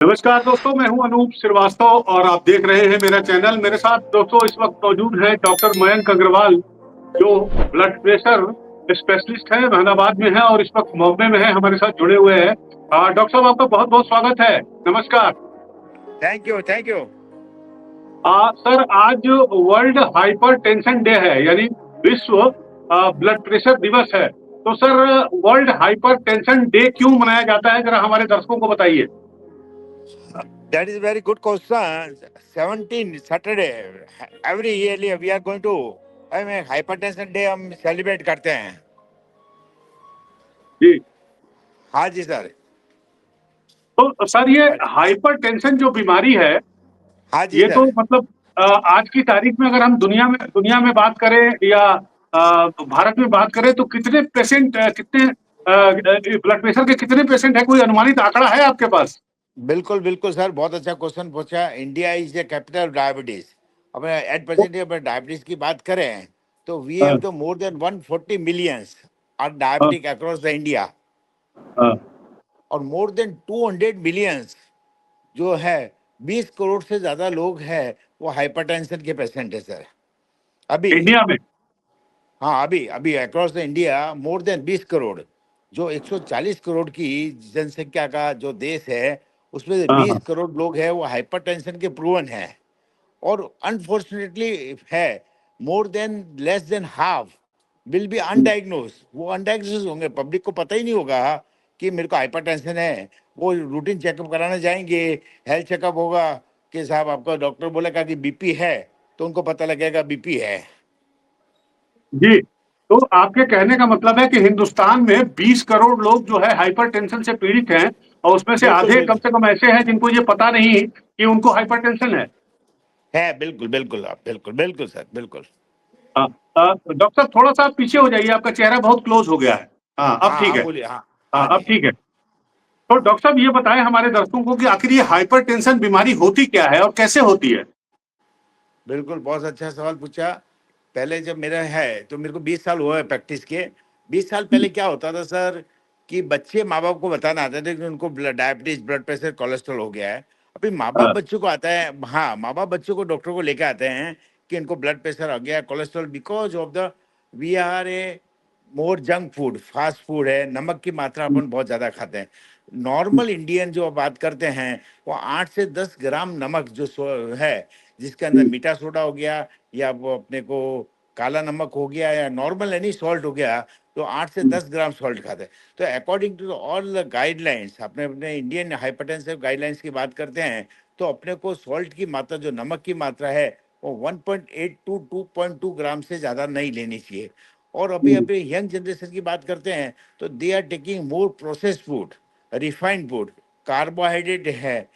नमस्कार दोस्तों, मैं हूं अनूप श्रीवास्तव और आप देख रहे हैं मेरा चैनल। मेरे साथ दोस्तों इस वक्त मौजूद हैं डॉक्टर मयंक अग्रवाल, जो ब्लड प्रेशर स्पेशलिस्ट है, अहमदाबाद में है और इस वक्त बॉम्बे में है, हमारे साथ जुड़े हुए हैं। डॉक्टर साहब, आपका बहुत बहुत स्वागत है। नमस्कार। Thank you thank you. Sir, आज वर्ल्ड हाइपर टेंशन डे है, यानी विश्व ब्लड प्रेशर दिवस है। तो sir, world hyper tension day क्यों मनाया जाता है, जरा हमारे दर्शकों को बताइए। That is a very good question. 17 Saturday every yearly we are going to I mean hypertension day हम सेलिब्रेट करते हैं। जी। हाँ जी सर। तो सर, ये हाइपर टेंशन जो बीमारी है, हाँ जी ये तो सर। मतलब आज की तारीख में अगर हम दुनिया में बात करें या भारत में बात करें, तो कितने पेशेंट, कितने ब्लड प्रेशर के कितने पेशेंट है, कोई अनुमानित आंकड़ा है आपके पास? बिल्कुल बिल्कुल सर, बहुत अच्छा क्वेश्चन पूछा। India is the capital of diabetes. अपने एट तो, प्रेजेंट अगर डायबिटीज की बात करें तो वी हाँ, have the more than 140 millions are हाँ, डायबिटिक अक्रॉस द इंडिया। हाँ। और मोर देन 200 मिलियंस जो है 20 करोड़ से ज्यादा लोग हैं वो हाइपरटेंशन के पेशेंट है सर। अभी इंडिया में? हाँ, अभी अभी across the India more than 20 crore. जो 140 करोड़ की जनसंख्या का जो देश है उसमें से हाँ, 20 हाँ। करोड़ लोग हैं वो हाइपरटेंशन के प्रूवन हैं। और अनफॉर्चुनेटली है more than less than half will be undiagnosed. वो अनडायग्नोज होंगे, पब्लिक को पता ही नहीं होगा कि मेरे को हाइपरटेंशन है। वो रूटीन चेकअप कराने जाएंगे, हेल्थ चेकअप होगा कि साहब आपका डॉक्टर बोलेगा कि बीपी है, तो उनको पता लगेगा बीपी है। जी। तो आपके कहने का मतलब है कि हिंदुस्तान में 20 करोड़ लोग जो है हाइपरटेंशन से पीड़ित हैं, और उसमें से बिल्कुल आधे कम बिल्कुल से कम ऐसे हैं जिनको ये पता नहीं कि उनको हाइपरटेंशन है। है। बिल्कुल बिल्कुल आप बिल्कुल बिल्कुल सर बिल्कुल। हाँ। डॉक्टर साहब, थोड़ा सा आप पीछे हो जाइए, आपका चेहरा बहुत क्लोज हो गया है। हाँ, अब हाँ ठीक हाँ है। बोलिए। हाँ हाँ, हाँ अब जी। ठीक है। तो डॉक्टर साहब, ये बताएं हमारे दर्शकों को कि आखिर ये हाइपरटेंशन बीमारी होती क्या है और कैसे होती है? बिल्कुल बहुत अच्छा सवाल पूछा। पहले जब मेरा है तो मेरे को 20 साल हुआ है प्रैक्टिस के। 20 साल पहले क्या होता था सर कि बच्चे माँ बाप को बताना आते थे कि उनको डायबिटीज, ब्लड प्रेशर, कोलेस्ट्रॉल हो गया है। अभी माँ बाप हाँ। बच्चों को आता है, हाँ माँ बाप बच्चों को डॉक्टर को लेके आते हैं कि इनको ब्लड प्रेशर हो गया है, cholesterol, because of the we are a more junk food, fast food है, नमक की मात्रा अपन बहुत ज़्यादा खाते हैं। नॉर्मल इंडियन जो बात करते हैं वो 8 से 10 ग्राम नमक जो है, जिसके अंदर मीठा सोडा हो गया या वो अपने को काला नमक हो गया या नॉर्मल एनी सॉल्ट हो गया, तो 8 से 10 ग्राम सॉल्ट खाते हैं। तो अकॉर्डिंग टू ऑल गाइडलाइंस, अपने अपने इंडियन हाइपरटेंसिव गाइडलाइंस की बात करते हैं तो अपने को सॉल्ट की मात्रा, जो नमक की मात्रा है, वो 1.8 टू 2.2 ग्राम से ज़्यादा नहीं लेनी चाहिए। और अभी अभी यंग जनरेशन की बात करते हैं तो they are taking more processed food, refined food, carbohydrate है,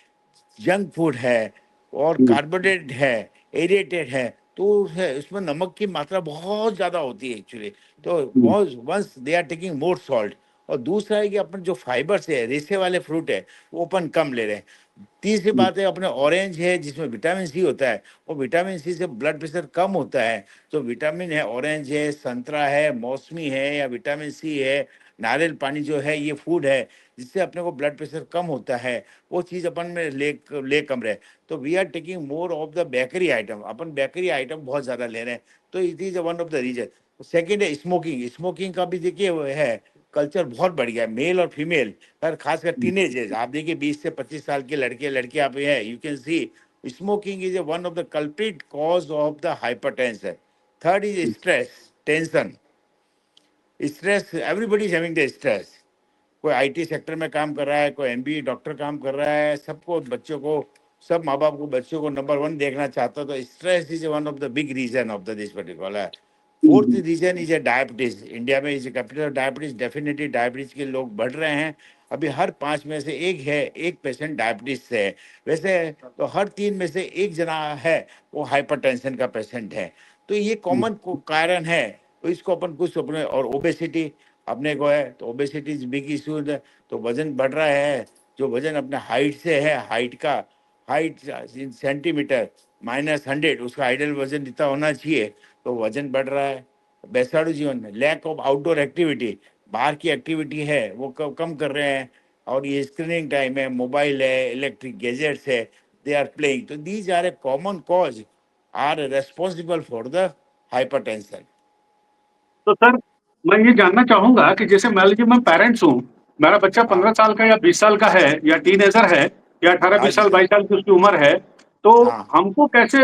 जंक फूड है और कार्बोनेटेड है, एरिएटेड है। तो है उसमें नमक की मात्रा बहुत ज़्यादा होती है एक्चुअली। तो बहुत once they are taking more salt. और दूसरा है कि अपन जो फाइबर से है, रेशे वाले फ्रूट है, वो अपन कम ले रहे हैं। तीसरी बात है अपने ऑरेंज है जिसमें विटामिन सी होता है, और विटामिन सी से ब्लड प्रेशर कम होता है। तो विटामिन है, ऑरेंज है, संतरा है, मौसमी है या विटामिन सी है, नारियल पानी जो है, ये फूड है जिससे अपने को ब्लड प्रेशर कम होता है। वो चीज़ अपन में ले कम रहे। तो we are taking more of the bakery item, अपन बेकरी आइटम बहुत ज़्यादा ले रहे हैं। तो it is one of the reason. Second है स्मोकिंग। स्मोकिंग का भी देखिए वो है कल्चर बहुत बढ़ गया है, मेल और फीमेल, और खासकर टीनेजर्स। आप देखिए 20 से 25 साल के लड़के लड़के आप हैं, you can see smoking is a one of the culprit cause of the hypertension. Third is stress, tension, stress, everybody is having the stress. कोई आईटी सेक्टर में काम कर रहा है, कोई एमबीए डॉक्टर काम कर रहा है, सबको बच्चों को, सब माँ बाप को बच्चों को नंबर वन देखना चाहता है। तो stress is one of the big reason of the this particular. Fourth reason is a diabetes. India में is capital of diabetes. Definitely diabetes के लोग बढ़ रहे हैं। अभी हर 5 में से एक है, एक पेशेंट डायबिटीज से है। वैसे तो हर 3 में से एक जना है वो हाइपरटेंशन का पेशेंट है। तो ये कॉमन कारण है। तो इसको अपन कुछ अपने, और ओबेसिटी अपने को है तो ओबेसिटी इज बिग इशू है। तो वजन बढ़ रहा है। जो वजन अपने हाइट से है, हाइट का, हाइट इन सेंटीमीटर -100, उसका आइडियल वजन जितना होना चाहिए, तो वजन बढ़ रहा है। बेसाड़ू जीवन में लैक ऑफ आउटडोर एक्टिविटी, बाहर की एक्टिविटी है वो कम कर रहे हैं। और ये स्क्रीनिंग टाइम है, मोबाइल है, इलेक्ट्रिक गैजेट्स है, दे आर प्लेइंग, तो these are a common cause are responsible for the hypertension. तो सर मैं ये जानना चाहूंगा कि जैसे मान लीजिए मैं पेरेंट्स हूँ, मेरा बच्चा हाँ 15 साल का या 20 साल का है या टीनेजर है या अठारह हाँ बीस जी साल सर। 22 साल की उसकी उम्र है, तो हाँ हमको कैसे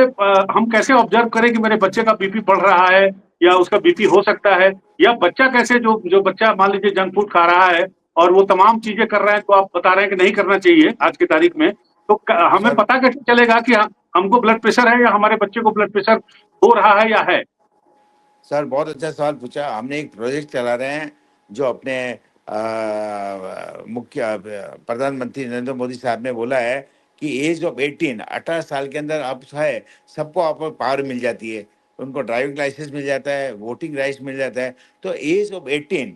हम कैसे ऑब्जर्व करें कि मेरे बच्चे का बीपी बढ़ रहा है या उसका बीपी हो सकता है, या बच्चा कैसे जो जो बच्चा मान लीजिए जंक फूड खा रहा है और वो तमाम चीजें कर रहा है, तो आप बता रहे हैं कि नहीं करना चाहिए आज की तारीख में, तो हमें सर, पता कैसे चलेगा कि हमको ब्लड प्रेशर है या हमारे बच्चे को ब्लड प्रेशर हो रहा है या है? सर बहुत अच्छा सवाल पूछा। हमने एक प्रोजेक्ट चला रहे हैं जो अपने मुख्य प्रधानमंत्री नरेंद्र मोदी साहब ने बोला है कि एज ऑफ 18, 18 साल के अंदर अब है सबको आप पावर मिल जाती है, उनको ड्राइविंग लाइसेंस मिल जाता है, वोटिंग राइट्स मिल जाता है। तो एज ऑफ 18,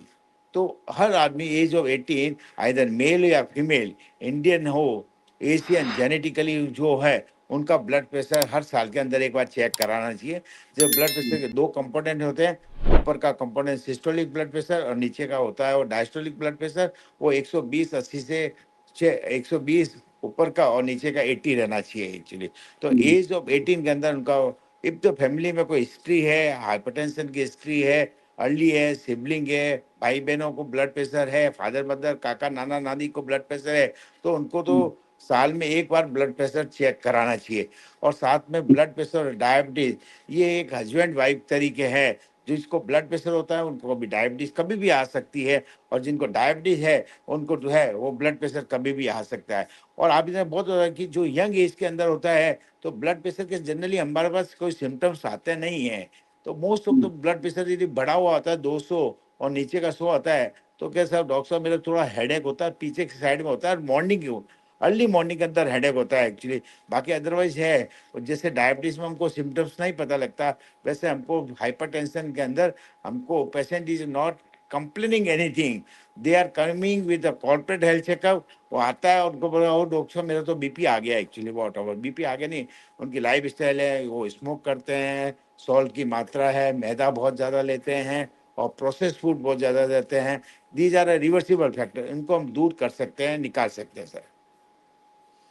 तो हर आदमी एज ऑफ 18, आइदर मेल या फीमेल, इंडियन हो, एशियन जेनेटिकली जो है, उनका ब्लड प्रेशर हर साल के अंदर एक बार चेक कराना चाहिए। जो ब्लड प्रेशर के दो कंपोनेंट होते हैं, ऊपर का कंपोनेंट सिस्टोलिक ब्लड प्रेशर और नीचे का होता है वो डायस्टोलिक ब्लड प्रेशर। वो 120 80 से 120 ऊपर का और नीचे का 80 रहना चाहिए एक्चुअली। तो एज ऑफ 18 के अंदर उनका, इफ तो फैमिली में कोई हिस्ट्री है, हाइपरटेंशन की हिस्ट्री है, अर्ली है, सिबलिंग है, भाई बहनों को ब्लड प्रेशर है, फादर मदर काका नाना नानी को ब्लड प्रेशर है, तो उनको तो साल में एक बार ब्लड प्रेशर चेक कराना चाहिए। और साथ में ब्लड प्रेशर और डायबिटीज, ये एक हस्बैंड वाइफ तरीके हैं। जिसको ब्लड प्रेशर होता है उनको भी डायबिटीज कभी भी आ सकती है, और जिनको डायबिटीज है उनको जो है वो ब्लड प्रेशर कभी भी आ सकता है। और आप इधर बहुत होता है कि जो यंग एज के अंदर होता है, तो ब्लड प्रेशर के जनरली हमारे पास कोई सिम्टम्स आते नहीं है। तो most of the blood pressure यदि बढ़ा हुआ आता है 200 और नीचे का 100 आता है, तो क्या साहब डॉक्टर साहब मेरा थोड़ा हेडेक होता है, पीछे की साइड में होता है, मॉर्निंग क्यों, अर्ली मॉर्निंग के अंदर हेडेक होता है एक्चुअली। बाकी अदरवाइज है। और जैसे डायबिटीज में हमको सिम्टम्स नहीं पता लगता, वैसे हमको हाइपरटेंशन के अंदर हमको patient is not complaining anything, they are coming with corporate health checkup. वो आता है, उनको बोला ओ डॉक्टर साहब मेरा तो बीपी आ गया एक्चुअली, वॉट एवर बीपी आ गया नहीं, उनकी लाइफ स्टाइल है, वो स्मोक करते हैं, सॉल्ट की मात्रा है, मैदा बहुत ज़्यादा लेते हैं और प्रोसेस फूड बहुत ज़्यादा लेते हैं। दीज आर रिवर्सिबल फैक्टर, इनको हम दूर कर सकते हैं, निकाल सकते हैं सर।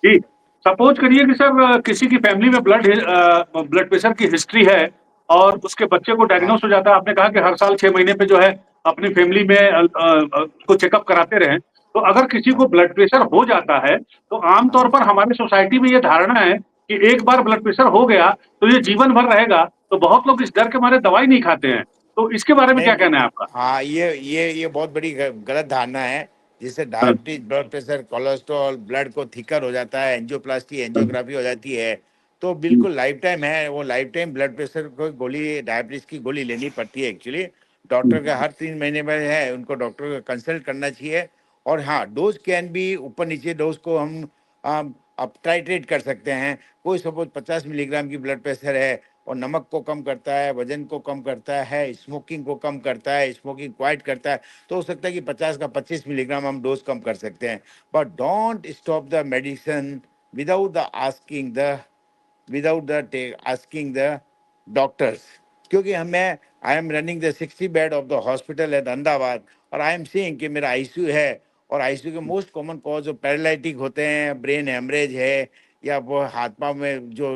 जी, सपोज करिए कि सर किसी की फैमिली में ब्लड प्रेशर की हिस्ट्री है और उसके बच्चे को हाँ डायग्नोस हो जाता है। आपने कहा कि हर साल 6 महीने पे जो है अपनी फैमिली में उसको चेकअप कराते रहें। तो अगर किसी हाँ को ब्लड प्रेशर हो जाता है, तो आम हाँ तौर पर हमारी सोसाइटी में ये धारणा है कि एक बार ब्लड प्रेशर हो गया, तो ये जीवन भर रहेगा। तो बहुत लोग इस डर के मारे दवाई नहीं खाते हैं। तो इसके बारे में नहीं क्या कहना है आपका? हाँ, ये बहुत बड़ी गलत धारणा है। जिससे हाँ, diabetes, blood pressure, cholesterol, blood को थिकर हो जाता है, एंजियोप्लास्टी, एंजियोग्राफी हो जाती है। तो बिल्कुल लाइफ टाइम है, वो लाइफ टाइम ब्लड प्रेशर को गोली, डायबिटीज की गोली लेनी पड़ती है एक्चुअली। डॉक्टर का हर 3 महीने में है, उनको डॉक्टर का कंसल्ट करना चाहिए। और हाँ, डोज कैन भी ऊपर नीचे, डोज को हम अप टाइट्रेट कर सकते हैं। कोई सपोज 50 मिलीग्राम की ब्लड प्रेशर है और नमक को कम करता है, वजन को कम करता है, स्मोकिंग को कम करता है, स्मोकिंग क्वाइट करता है, तो हो सकता है कि 50 का 25 मिलीग्राम हम डोज कम कर सकते हैं। But don't stop the medicine without the asking the asking the doctors। क्योंकि हमें, I am running the 60 bed of the hospital eight Ahmedabad, और आई एम सीइंग कि मेरा आईसीयू है, और आईसीयू के मोस्ट कॉमन कॉज जो पैरालिटिक होते हैं, ब्रेन हेमरेज है, या वो हाथ पाँव में जो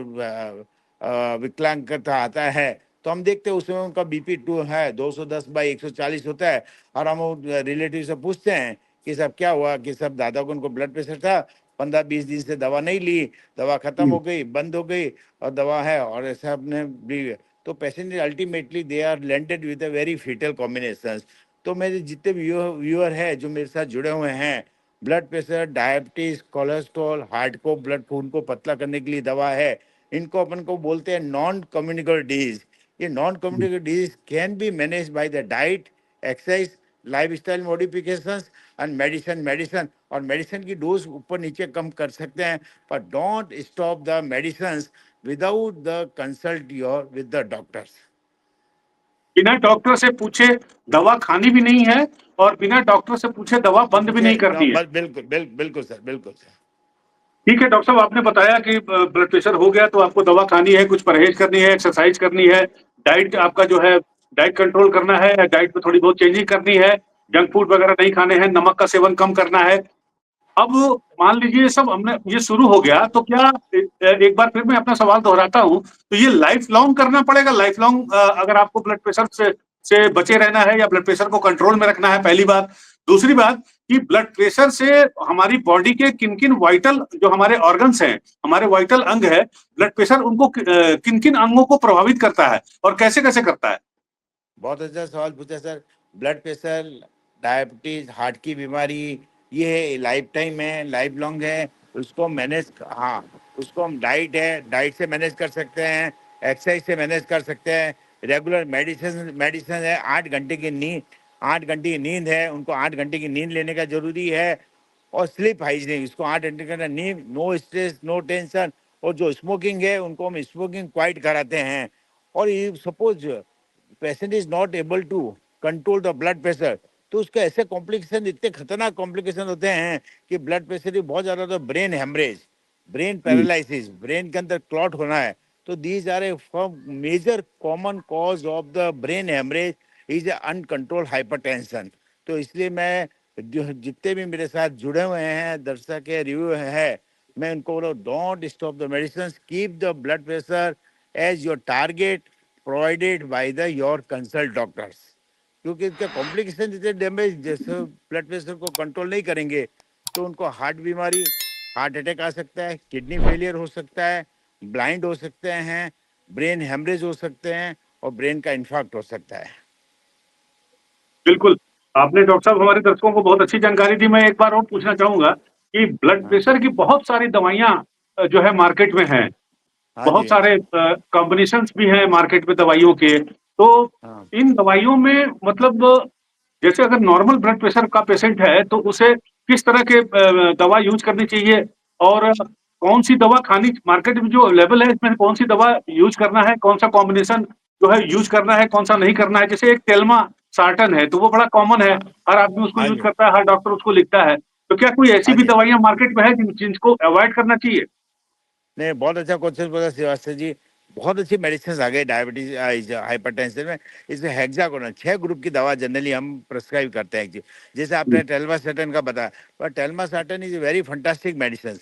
विकलांगता आता है, तो हम देखते हैं उसमें उनका बीपी 2 है, 210/140 होता है। और हम रिलेटिव से पूछते हैं कि सब क्या हुआ, कि सब दादा को उनको ब्लड प्रेशर था, 15-20 दिन से दवा नहीं ली, दवा खत्म हो गई, बंद हो गई, और दवा है, और ऐसा अपने भी। तो patient ultimately they are landed with a very fatal combination. तो मेरे जितने व्यूअर है जो मेरे साथ जुड़े हुए हैं, blood pressure, diabetes, cholesterol, heart को, ब्लड खून को पतला करने के लिए दवा है। इनको अपन को बोलते हैं नॉन कम्युनिकेबल डिजीज। ये non communicable disease can be manage by the diet, exercise, lifestyle modifications and medicine. और मेडिसिन की डोज ऊपर नीचे कम कर सकते हैं, पर don't stop the medicine without the consult your with the doctors. बिना डॉक्टर से पूछे दवा खानी भी नहीं है और बिना डॉक्टर से पूछे दवा तो बंद भी मुझे नहीं करनी है। बिल्कुल सर, बिल्कुल सर। ठीक है डॉक्टर साहब, आपने बताया कि ब्लड प्रेशर हो गया तो आपको दवा खानी है, कुछ परहेज करनी है, एक्सरसाइज करनी है, डाइट आपका जो है डाइट कंट्रोल करना है, डाइट में थोड़ी बहुत चेंजिंग करनी है, जंक फूड वगैरह नहीं खाने हैं, नमक का सेवन कम करना है। अब मान लीजिए सब हमने ये शुरू हो गया तो क्या एक बार फिर मैं अपना सवाल दोहराता हूँ, तो ये लाइफ लॉन्ग करना पड़ेगा? लाइफ लॉन्ग अगर आपको ब्लड प्रेशर से बचे रहना है या ब्लड प्रेशर को कंट्रोल में रखना है, पहली बात। दूसरी बात कि ब्लड प्रेशर से हमारी बॉडी के किन-किन वाइटल जो हमारे ऑर्गन्स हैं, हमारे वाइटल अंग है, ब्लड प्रेशर उनको किन-किन अंगों को प्रभावित करता है और कैसे-कैसे करता है? बहुत अच्छा सवाल पूछा sir. Blood pressure, diabetes, heart की बीमारी, ये लाइफ टाइम है, लाइफ लॉन्ग है। उसको मैनेज, हाँ, उसको हम डाइट से मैनेज कर सकते हैं, एक्सरसाइज से मैनेज कर सकते हैं। रेगुलर मेडिसिन मेडिसिन है। 8 घंटे की नींद, 8 घंटे की नींद है, उनको 8 घंटे की नींद लेने का जरूरी है। और स्लीप हाइजीन, इसको 8 घंटे का नींद, नो स्ट्रेस, नो टेंशन। और जो स्मोकिंग है उनको हम स्मोकिंग क्वाइट कराते हैं। और ये suppose patient is not able to control the blood pressure, तो उसके ऐसे कॉम्प्लिकेशन, इतने खतरनाक कॉम्प्लिकेशन होते हैं कि ब्लड प्रेशर ही बहुत ज्यादा, तो ब्रेन हेमरेज, ब्रेन जी, पैरालिसिस, ब्रेन के अंदर क्लॉट होना है। तो these are a major common cause of the brain haemorrhage is uncontrol hypertension. तो इसलिए मैं जितने भी मेरे साथ जुड़े हुए हैं दर्शक के रिव्यू है, मैं उनको बोलो don't stop the medicine, keep the blood pressure as your target provided by the your consult doctors. क्योंकि इसके कॉम्प्लिकेशन इतने डैमेज, जैसे ब्लड प्रेशर को कंट्रोल नहीं करेंगे तो उनको हार्ट बीमारी, हार्ट अटैक आ सकता है, किडनी फेलियर हो सकता है, ब्लाइंड हो सकते हैं, ब्रेन हेमरेज हो सकते हैं, और ब्रेन का इन्फार्क्ट हो सकता है। बिल्कुल। आपने डॉक्टर साहब हमारे दर्शकों को बहुत अच्छी जानकारी दी। मैं एक बार और पूछना चाहूँगा कि ब्लड हाँ, प्रेशर की बहुत सारी दवाइयाँ जो है मार्केट में हैं। हाँ बहुत जी, सारे कॉम्बिनेशंस भी हैं मार्केट में दवाइयों के। तो हाँ, इन दवाइयों में मतलब जैसे अगर नॉर्मल ब्लड प्रेशर का पेशेंट है तो उसे किस तरह के दवा यूज़ करनी चाहिए और कौन-सी दवा खानी मार्केट में जो अवेलेबल है इसमें कौन-सी दवा यूज़ करना है, कौन-सा कॉम्बिनेशन जो है यूज़ करना है, कौन-सा नहीं करना है। जैसे एक टेल्मा-सार्टन है तो वो बड़ा कॉमन है, हाँ, हर आदमी उसको हाँ यूज़ जी, करता है, हर डॉक्टर उसको लिखता है। तो क्या कोई ऐसी हाँ भी जी। दवाइयाँ मार्केट में है जिनको अवॉइड करना चाहिए? नहीं, बहुत अच्छा क्वेश्चन बोला श्रीवास्तव जी। बहुत अच्छी मेडिसिन आ गई डायबिटीज, हाइपरटेंशन में। इसमें हेक्सागोनल 6 ग्रुप की दवा जनरली हम प्रिस्क्राइब करते हैं। जैसे हुँ, आपने टेल्मासार्टन का बताया, पर टेल्मासार्टन इज वेरी फंटास्टिक मेडिसिन।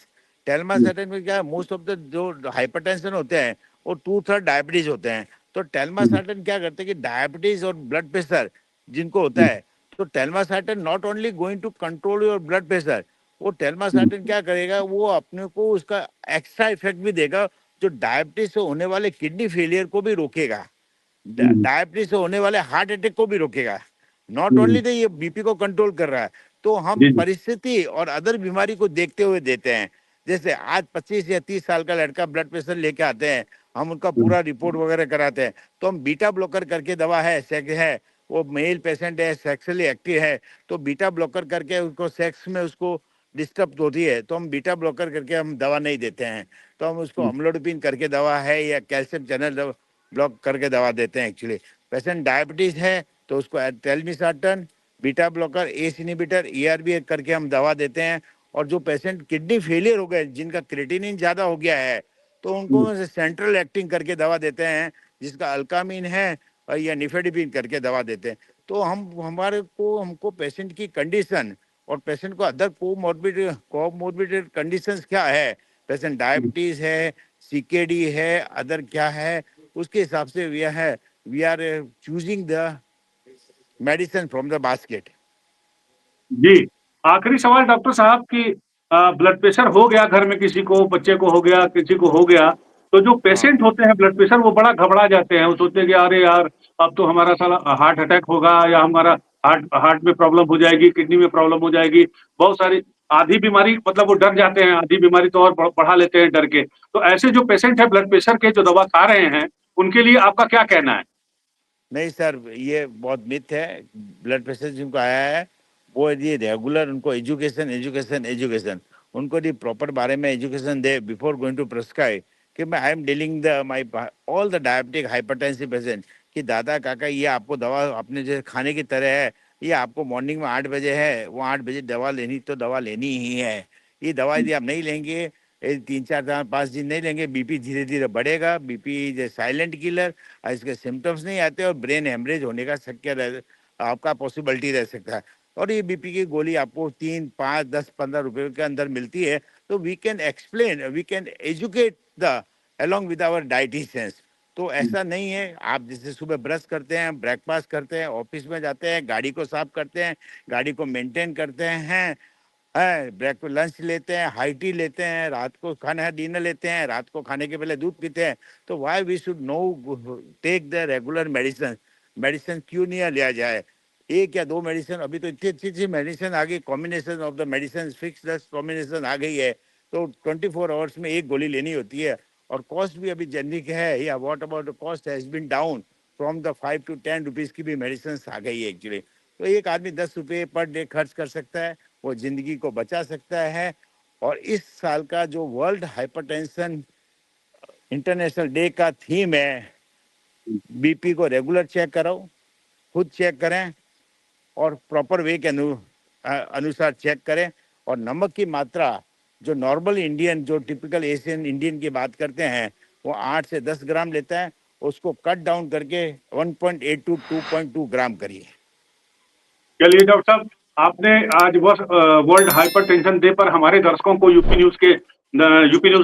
हुँ, टेल्मासार्टन में क्या है, मोस्ट ऑफ द जो हाइपरटेंशन होते हैं वो 2/3 डायबिटीज होते हैं। तो हुँ, टेल्मासार्टन क्या करते हैं कि डायबिटीज और ब्लड प्रेशर जिनको होता हुँ, है, तो telmisartan not only going to control your blood pressure, वो हुँ, टेल्मासार्टन क्या करेगा, वो अपने को उसका एक्स्ट्रा इफेक्ट भी देगा, जो डायबिटीज से होने वाले किडनी फेलियर को भी रोकेगा, हुँ, डायबिटीज से होने वाले हार्ट अटैक को भी रोकेगा। नॉट हुँ, ओनली तो ये बीपी को कंट्रोल कर रहा है। तो हम जी, जी। परिस्थिति और अदर बीमारी को देखते हुए देते हैं। जैसे आज 25 या 30 साल का लड़का ब्लड प्रेशर लेके आते हैं, हम उनका हुँ, पूरा रिपोर्ट वगैरह कराते हैं, तो हम बीटा ब्लॉकर करके दवा है, वो मेल पेशेंट है, सेक्सुअली एक्टिव है, तो बीटा ब्लॉकर करके उसको सेक्स में उसको डिस्टर्ब होती है, तो हम बीटा ब्लॉकर करके हम दवा नहीं देते हैं। तो हम उसको हुँ, अम्लोडिपिन करके दवा है या कैल्शियम चैनल ब्लॉक करके दवा देते हैं एक्चुअली। पेशेंट डायबिटीज है तो उसको telmisartan, beta blocker, ACE inhibitor, ERB करके हम दवा देते हैं। और जो पेशेंट किडनी फेलियर हो गए, जिनका क्रिएटिनिन ज़्यादा हो गया है, तो हुँ, उनको सेंट्रल एक्टिंग करके दवा देते हैं, जिसका अल्कामिन है, और या निफेडिपिन करके दवा देते हैं। तो हमको पेशेंट की कंडीशन और पेशेंट को अदर कोमोर्बिड कंडीशंस क्या है, पेशेंट हुँ। डायबिटीज है, सीकेडी है, अदर क्या है, उसके हिसाब से we are choosing the medicine from the basket. जी, आखिरी सवाल डॉक्टर साहब कि ब्लड प्रेशर हो गया घर में किसी को, बच्चे को हो गया, किसी को हो गया, तो जो हाँ, पेशेंट होते हैं ब्लड प्रेशर वो बड़ा घबरा जाते हैं। वो सोचते हैं कि अरे यार! अब तो हमारा साला हार्ट अटैक होगा या हमारा हार्ट हार्ट में प्रॉब्लम हो जाएगी, किडनी में प्रॉब्लम हो जाएगी। बहुत सारी आधी बीमारी मतलब वो डर जाते हैं, आधी बीमारी तो और बढ़ा लेते हैं डर के। तो ऐसे जो पेशेंट हैं ब्लड प्रेशर के जो दवा खा रहे हैं, उनके लिए आपका क्या कहना है? नहीं सर, ये बहुत मिथ है। ब्लड प्रेशर जिनको आया है, वो यदि रेगुलर उनको एजुकेशन एजुकेशन एजुकेशन, उनको यदि प्रॉपर बारे में एजुकेशन दे बिफोर गोइंग टू प्रेस्क्राइब, कि मैं I am dealing the my all the diabetic hypertensive patient, कि दादा काका ये आपको दवा अपने जैसे खाने की तरह है, ये आपको मॉर्निंग में 8 बजे है, वो 8 बजे दवा लेनी तो दवा लेनी ही है। ये दवा यदि आप नहीं लेंगे, 3 4 5 दिन नहीं लेंगे, बीपी धीरे धीरे बढ़ेगा, BP is a silent killer, इसके सिम्टम्स नहीं आते और ब्रेन हेमरेज होने का शक्य रह आपका पॉसिबिलिटी रह सकता है। और ये बीपी की गोली आपको 3, 5, 10, 15 रुपए के अंदर मिलती है। तो we can explain, we can educate the along with our dietitians। तो ऐसा नहीं है, आप जैसे सुबह ब्रश करते हैं, ब्रेकफास्ट करते हैं, ऑफिस में जाते हैं, गाड़ी को साफ करते हैं, गाड़ी को मेंटेन करते हैं, ब्रेक लंच लेते हैं, हाई टी लेते हैं, रात को खाना डिनर लेते हैं, रात को खाने के पहले दूध पीते हैं। तो why we should no take the regular medicine. Medicine क्यों नहीं लिया जाए? एक या दो मेडिसिन, अभी तो इतनी अच्छी अच्छी मेडिसिन आ गई, combination of the medicine, fix the combination आ गई है। तो 24 आवर्स में एक गोली लेनी होती है। और कॉस्ट भी अभी जेनरिक है, या what about the cost has been down from the 5 to 10 rupees की भी मेडिसिन आ गई है एक्चुअली। तो एक आदमी 10 रुपये पर डे खर्च कर सकता है, वो जिंदगी को बचा सकता है। और इस साल का जो वर्ल्ड हाइपरटेंशन इंटरनेशनल डे का थीम है, बीपी को रेगुलर चेक करो, खुद चेक करें और प्रॉपर वे के अनुसार चेक करें। और नमक की मात्रा जो नॉर्मल इंडियन, जो टिपिकल एशियन इंडियन की बात करते हैं, वो 8 से 10 ग्राम लेता है, उसको कट डाउन करके 1.8 to 2.2 ग्राम करिए। चलिए डॉक्टर साहब, आपने आज वर्ल्ड हाइपरटेंशन डे पर हमारे दर्शकों को यूपी न्यूज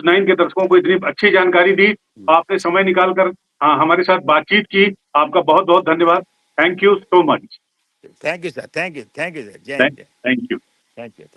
9 के दर्शकों को इतनी अच्छी जानकारी दी। आपने समय निकाल कर हमारे साथ बातचीत की। आपका बहुत बहुत धन्यवाद। Thank you so much. Thank you sir, thank you sir, जय हिंद। Thank you. Thank you.